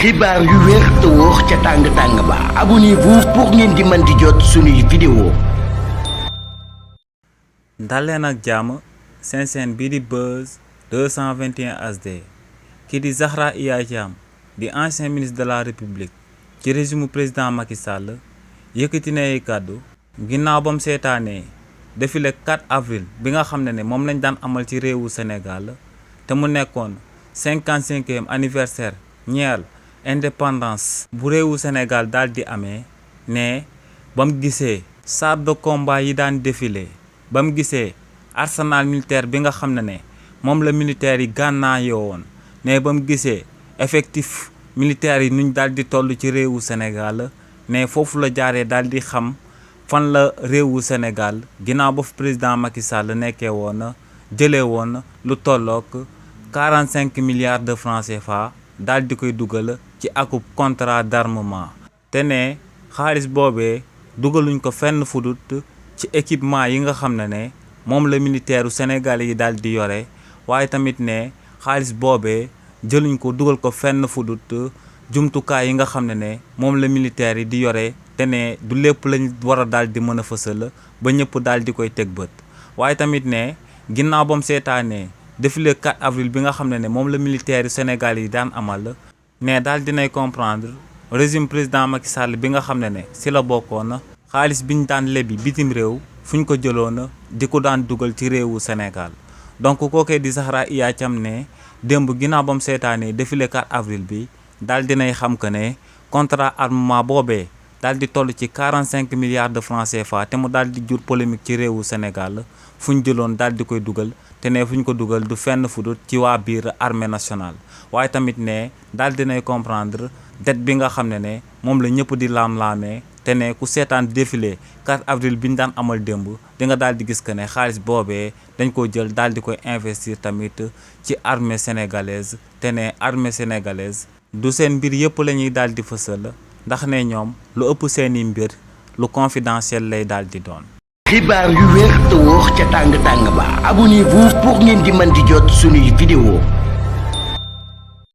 xibaar yu wér te wóor ca tàng-tàng ba abonnez-vous pour ngeen di mën di jot suñuy vidéo. daleen ak jàmm seen chaîne bii di Buzz 221 HD kii di Zahra Iyane Thiam di ancien ministre de la République ci régime président Macky Sall yëkkati na ay kàddu ginnaaw ba mu seetaanee défilé 4 avril bi nga xam ne moom lañ daan amal ci réewu Sénégal te mu nekkoon 55e anniversaire ñeel indépendance bu réewu Sénégal daal di amee ne ba mu gisee chars de combat yi daan défilé ba mu gisee arsenal militaire bi nga xam ne moom la militaires yi gànnaayoo woon ne ba mu gisee effectif militaires yi nuñ daal di toll ci réewu Sénégal ne foofu la jaaree daal di xam fan la réewu Sénégal ginnaaw ba fi président Macky Sall nekkee woon jëlee woon lu tollook 45 milliards de francs CFA daal di koy dugal ci akub contrat d'armement te ne xaalis boobee dugaluñ ko fenn fudut ci équipement yi nga xam ne moom la militaire Sénégal yi daal di yore waaye tamit ne xaalis boobee jëluñ ko dugal ko fenn fudut jumtukaay yi nga xam ne moom la militaire yi di yore te ne du lépp lañ war a daal di mën a fësal ba ñëpp daal di koy teg bët waaye tamit ne ginnaaw bam seetaanee défilé 4 avril bi nga xam ne moom la militaire yu Sénégal yi daan amal ne daal dinay comprendre régime président Macky Sall bi nga xam ne si la bokkoon xaalis biñ daan lebi bitim réew fuñ ko jëloon di ko daan dugal ci réewu Sénégal donc kookee di Zahra Iyane Thiam ne démb ginnaaw bam seetaanee défilé 4 avril bi daal dinay xam que ne contrat armement boobee daal di toll ci 45 milliards de francs CFA te mu daal di jur polémique ci réewu Sénégal fuñ jëloon daal di koy dugal te ne fuñ ko dugal du fenn fudut ci waa biir armée nationale waaye tamit ne daal dinay comprendre dette bi nga xam ne moom la ñëpp di laam-laamee te ne ku seetaan défilé 4 avril bi ñu daan amal démb di nga daal di gis que ne xaalis boobee dañ ko jël daal di koy investir tamit ci armée sénégalaise te ne armée sénégalaise du seen mbir yëpp la ñuy daal di fësal ndax ne ñoom lu ëpp seeni mbir lu confidentiel lay daal di doon. xibaar yu wér te wóor ca tàng-tàng ba abonnez-vous pour ngeen di mën di jot suñuy vidéo.